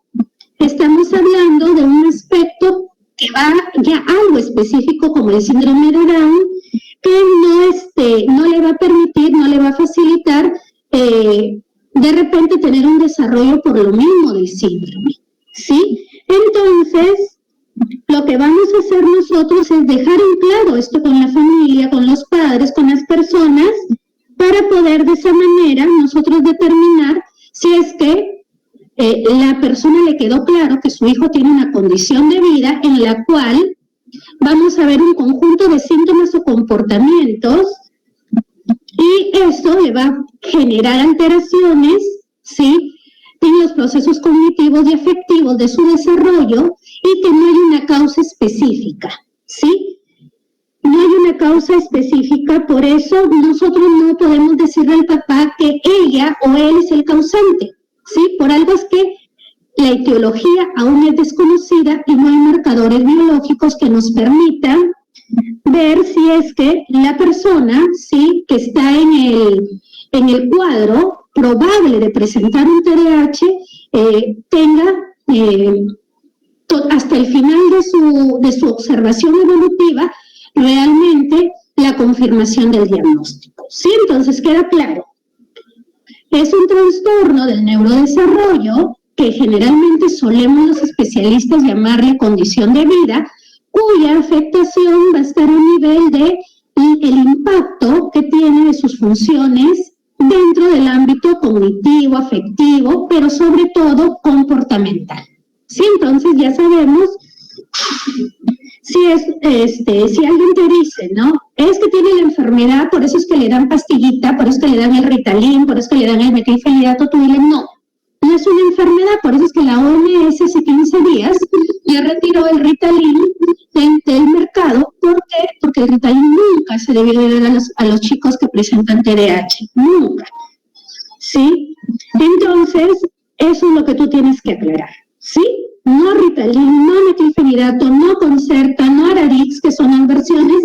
estamos hablando de un aspecto que va ya algo específico como el síndrome de Down, que no le va a permitir, no le va a facilitar de repente tener un desarrollo por lo mismo del síndrome, ¿sí? Entonces, lo que vamos a hacer nosotros es dejar en claro esto con la familia, con los padres, con las personas, para poder de esa manera nosotros determinar si es que la persona le quedó claro que su hijo tiene una condición de vida en la cual vamos a ver un conjunto de síntomas o comportamientos y eso le va a generar alteraciones, ¿sí?, en los procesos cognitivos y afectivos de su desarrollo y que no hay una causa específica, ¿sí? No hay una causa específica, por eso nosotros no podemos decirle al papá que ella o él es el causante, ¿sí? Por algo es que la etiología aún es desconocida y no hay marcadores biológicos que nos permitan ver si es que la persona, ¿sí?, que está en el cuadro probable de presentar un TDAH tenga hasta el final de su observación evolutiva realmente la confirmación del diagnóstico, ¿sí? Entonces queda claro. Es un trastorno del neurodesarrollo que generalmente solemos los especialistas llamarle condición de vida, cuya afectación va a estar a nivel de el impacto que tiene de sus funciones dentro del ámbito cognitivo, afectivo, pero sobre todo comportamental. Sí, entonces ya sabemos si alguien te dice, ¿no?, es que tiene la enfermedad, por eso es que le dan pastillita, por eso es que le dan el Ritalin, por eso es que le dan el metilfenidato, tú dile no es una enfermedad, por eso es que la OMS hace 15 días ya retiró el Ritalin del mercado. ¿Por qué? Porque el Ritalin nunca se debe dar a los chicos que presentan TDAH, nunca, ¿sí? Entonces, eso es lo que tú tienes que aclarar, ¿sí? No Ritalin, no metilfenidato, no Concerta, no Aradix, que son las versiones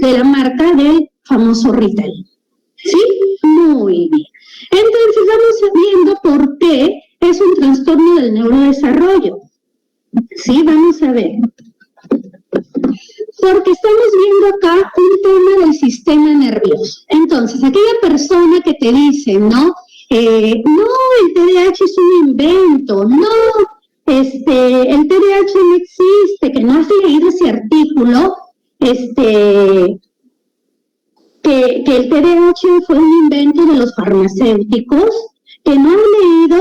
de la marca del famoso Ritalin, ¿sí? Muy bien. Entonces vamos viendo por qué es un trastorno del neurodesarrollo. Sí, vamos a ver. Porque estamos viendo acá un tema del sistema nervioso. Entonces, aquella persona que te dice, no, el TDAH es un invento, no, el TDAH no existe, que no has leído ese artículo, que el TDAH fue un invento de los farmacéuticos, que no han leído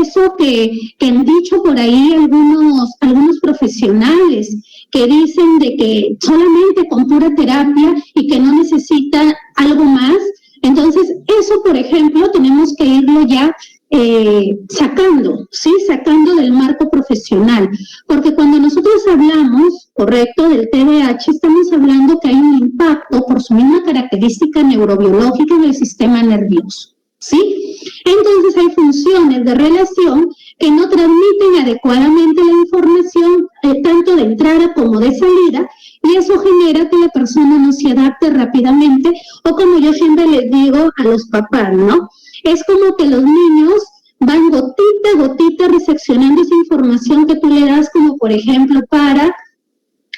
eso que han dicho por ahí algunos profesionales, que dicen de que solamente con pura terapia y que no necesita algo más. Entonces, eso, por ejemplo, tenemos que irlo ya sacando del marco profesional, porque cuando nosotros hablamos, correcto, del TDAH, estamos hablando que hay un impacto por su misma característica neurobiológica en el sistema nervioso, ¿sí? Entonces hay funciones de relación que no transmiten adecuadamente la información, tanto de entrada como de salida, y eso genera que la persona no se adapte rápidamente, o como yo siempre les digo a los papás, ¿no? Es como que los niños van gotita a gotita recepcionando esa información que tú le das, como por ejemplo para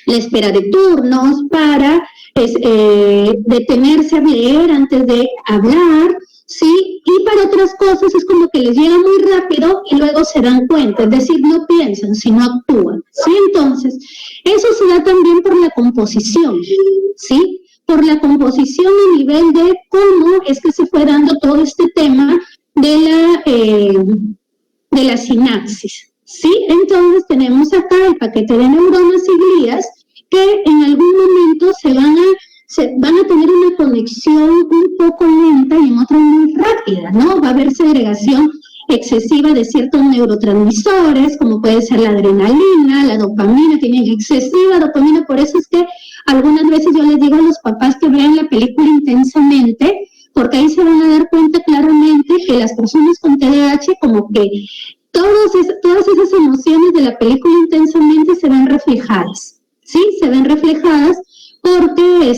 la espera de turnos, para detenerse a leer antes de hablar, ¿sí? Y para otras cosas es como que les llega muy rápido y luego se dan cuenta, es decir, no piensan, sino actúan, ¿sí? Entonces, eso se da también por la composición, ¿sí? Por la composición a nivel de cómo es que se fue dando todo este tema de la sinapsis, ¿sí? Entonces tenemos acá el paquete de neuronas y glías que en algún momento van a tener una conexión un poco lenta y en otras muy rápida, ¿no? Va a haber segregación excesiva de ciertos neurotransmisores, como puede ser la adrenalina, la dopamina, tienen excesiva dopamina, por eso es que algunas veces yo les digo a los papás que vean la película intensamente, porque ahí se van a dar cuenta claramente que las personas con TDAH como que todas esas emociones de la película intensamente se ven reflejadas, ¿sí? Se ven reflejadas porque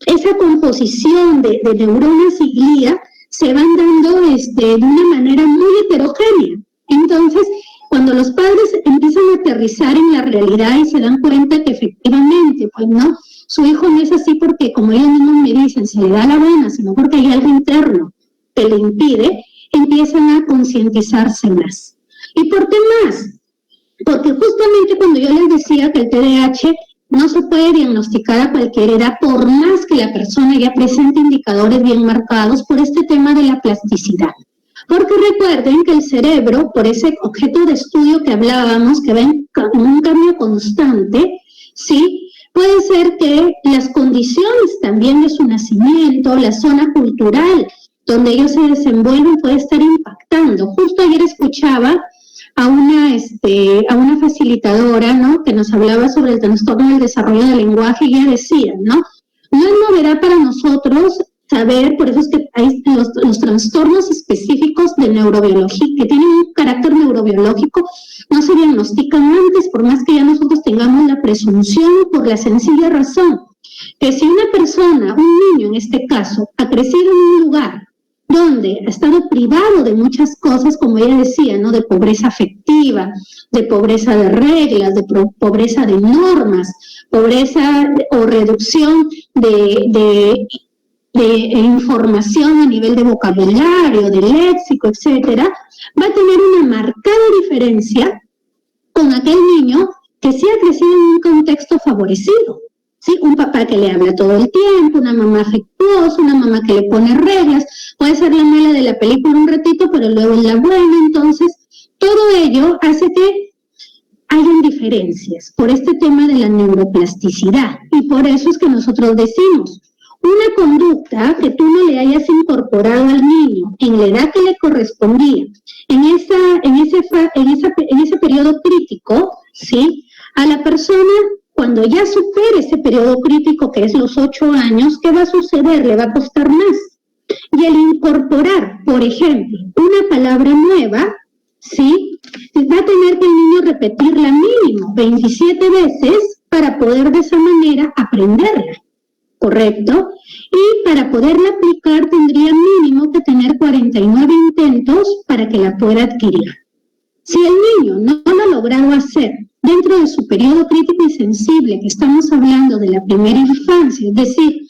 esa composición de neuronas y glía se van dando de una manera muy heterogénea. Entonces, cuando los padres empiezan a aterrizar en la realidad y se dan cuenta que efectivamente, pues no, su hijo no es así porque, como ellos mismos me dicen, se le da la gana, sino porque hay algo interno que le impide, empiezan a concientizarse más. ¿Y por qué más? Porque justamente cuando yo les decía que el TDAH no se puede diagnosticar a cualquier edad, por más que la persona ya presente indicadores bien marcados por este tema de la plasticidad. Porque recuerden que el cerebro, por ese objeto de estudio que hablábamos, que va en un cambio constante, ¿sí? Puede ser que las condiciones también de su nacimiento, la zona cultural donde ellos se desenvuelven puede estar impactando. Justo ayer escuchaba a una facilitadora, ¿no?, que nos hablaba sobre el trastorno del desarrollo del lenguaje, y ella decía, ¿no? No es novedad para nosotros saber, por eso es que hay los trastornos específicos de neurobiología, que tienen un carácter neurobiológico, no se diagnostican antes, por más que ya nosotros tengamos la presunción, por la sencilla razón que si una persona, un niño en este caso, ha crecido en un lugar donde ha estado privado de muchas cosas, como ella decía, ¿no?, de pobreza afectiva, de pobreza de reglas, de pobreza de normas, pobreza o reducción de información a nivel de vocabulario, de léxico, etcétera, va a tener una marcada diferencia con aquel niño que sí ha crecido en un contexto favorecido, ¿sí? Un papá que le habla todo el tiempo, una mamá afectuosa, una mamá que le pone reglas, puede ser la mala de la película un ratito, pero luego es la buena. Entonces, todo ello hace que hayan diferencias por este tema de la neuroplasticidad, y por eso es que nosotros decimos, una conducta que tú no le hayas incorporado al niño en la edad que le correspondía, en ese periodo crítico, ¿sí? A la persona, cuando ya supere ese periodo crítico, que es los 8 años, ¿qué va a suceder? Le va a costar más. Y el incorporar, por ejemplo, una palabra nueva, ¿sí?, va a tener que el niño repetirla mínimo 27 veces para poder de esa manera aprenderla, ¿correcto? Y para poderla aplicar tendría mínimo que tener 49 intentos para que la pueda adquirir. Si el niño no lo ha logrado hacer dentro de su periodo crítico y sensible, que estamos hablando de la primera infancia, es decir,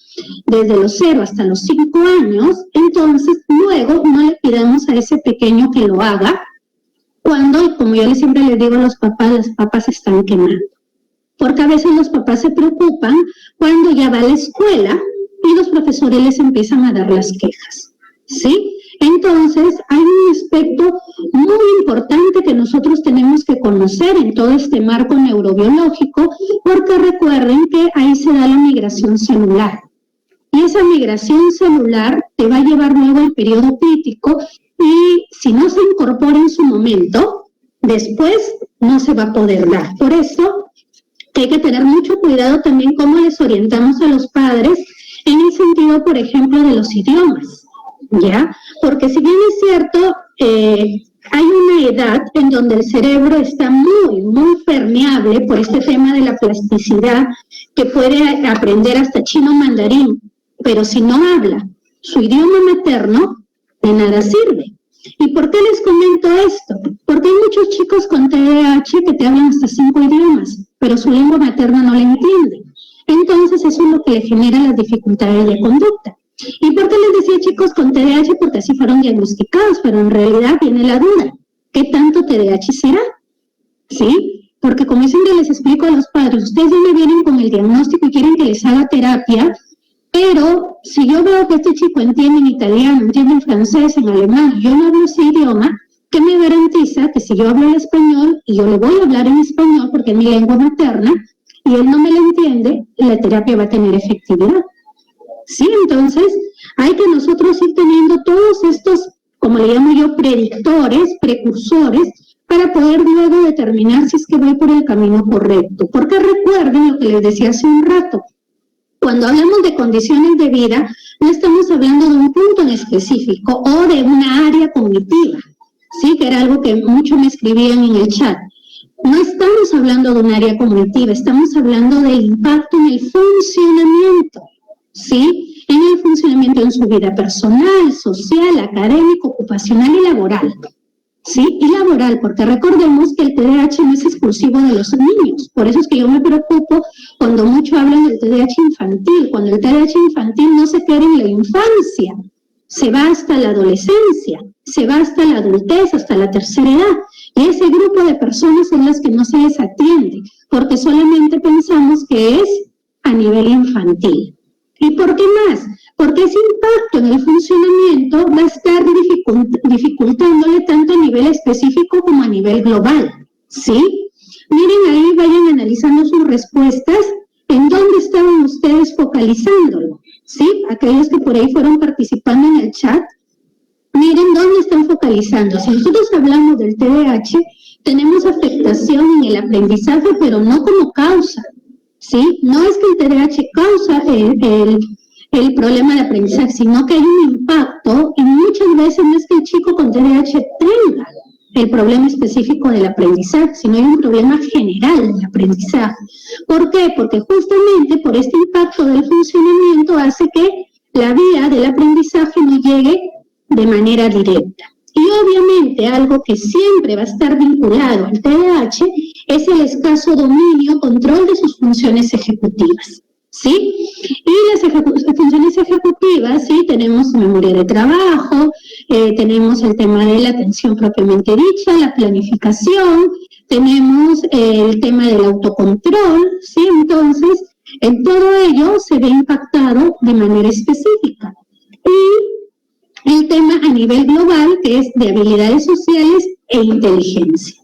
desde los 0 hasta los 5 años, entonces luego no le pidamos a ese pequeño que lo haga, cuando, como yo siempre les digo a los papás, las papas se están quemando, porque a veces los papás se preocupan cuando ya va a la escuela y los profesores les empiezan a dar las quejas, ¿sí? Entonces, hay un aspecto muy importante que nosotros tenemos que conocer en todo este marco neurobiológico, porque recuerden que ahí se da la migración celular. Y esa migración celular te va a llevar luego al periodo crítico y si no se incorpora en su momento, después no se va a poder dar. Por eso hay que tener mucho cuidado también cómo les orientamos a los padres en el sentido, por ejemplo, de los idiomas, ¿ya? Porque si bien es cierto, hay una edad en donde el cerebro está muy, muy permeable por este tema de la plasticidad, que puede aprender hasta chino mandarín, pero si no habla su idioma materno, de nada sirve. ¿Y por qué les comento esto? Porque hay muchos chicos con TDAH que te hablan hasta 5 idiomas, pero su lengua materna no la entienden. Entonces eso es lo que le genera las dificultades de conducta. ¿Y por qué les decía chicos con TDAH? Porque así fueron diagnosticados, pero en realidad viene la duda. ¿Qué tanto TDAH será? ¿Sí? Porque como siempre les explico a los padres, ustedes ya me vienen con el diagnóstico y quieren que les haga terapia, pero si yo veo que este chico entiende en italiano, entiende en francés, en alemán, yo no hablo ese idioma, ¿qué me garantiza que si yo hablo el español y yo le voy a hablar en español porque es mi lengua materna y él no me lo entiende, la terapia va a tener efectividad? Sí, entonces hay que nosotros ir teniendo todos estos, como le llamo yo, predictores, precursores, para poder luego determinar si es que voy por el camino correcto. Porque recuerden lo que les decía hace un rato, cuando hablamos de condiciones de vida, no estamos hablando de un punto en específico o de una área cognitiva, ¿sí? Que era algo que mucho me escribían en el chat. No estamos hablando de un área cognitiva, estamos hablando del impacto en el funcionamiento, ¿sí? En el funcionamiento en su vida personal, social, académico, ocupacional y laboral. ¿Sí? Y laboral, porque recordemos que el TDAH no es exclusivo de los niños. Por eso es que yo me preocupo cuando mucho hablan del TDAH infantil. Cuando el TDAH infantil no se queda en la infancia, se va hasta la adolescencia, se va hasta la adultez, hasta la tercera edad. Y ese grupo de personas son las que no se les atiende, porque solamente pensamos que es a nivel infantil. ¿Y por qué más? Porque ese impacto en el funcionamiento va a estar dificultándole tanto a nivel específico como a nivel global, ¿sí? Miren ahí, vayan analizando sus respuestas, en dónde estaban ustedes focalizándolo, ¿sí? Aquellos que por ahí fueron participando en el chat, miren dónde están focalizando. Si nosotros hablamos del TDAH, tenemos afectación en el aprendizaje, pero no como causa, ¿sí? No es que el TDAH causa el problema de aprendizaje, sino que hay un impacto y muchas veces no es que el chico con TDAH tenga el problema específico del aprendizaje, sino hay un problema general del aprendizaje. ¿Por qué? Porque justamente por este impacto del funcionamiento hace que la vía del aprendizaje no llegue de manera directa. Y obviamente algo que siempre va a estar vinculado al TDAH es el escaso dominio, control de sus funciones ejecutivas, ¿sí? Y las funciones ejecutivas, ¿sí? Tenemos memoria de trabajo, tenemos el tema de la atención propiamente dicha, la planificación, tenemos el tema del autocontrol, ¿sí? Entonces, en todo ello se ve impactado de manera específica. Y el tema a nivel global, que es de habilidades sociales e inteligencia.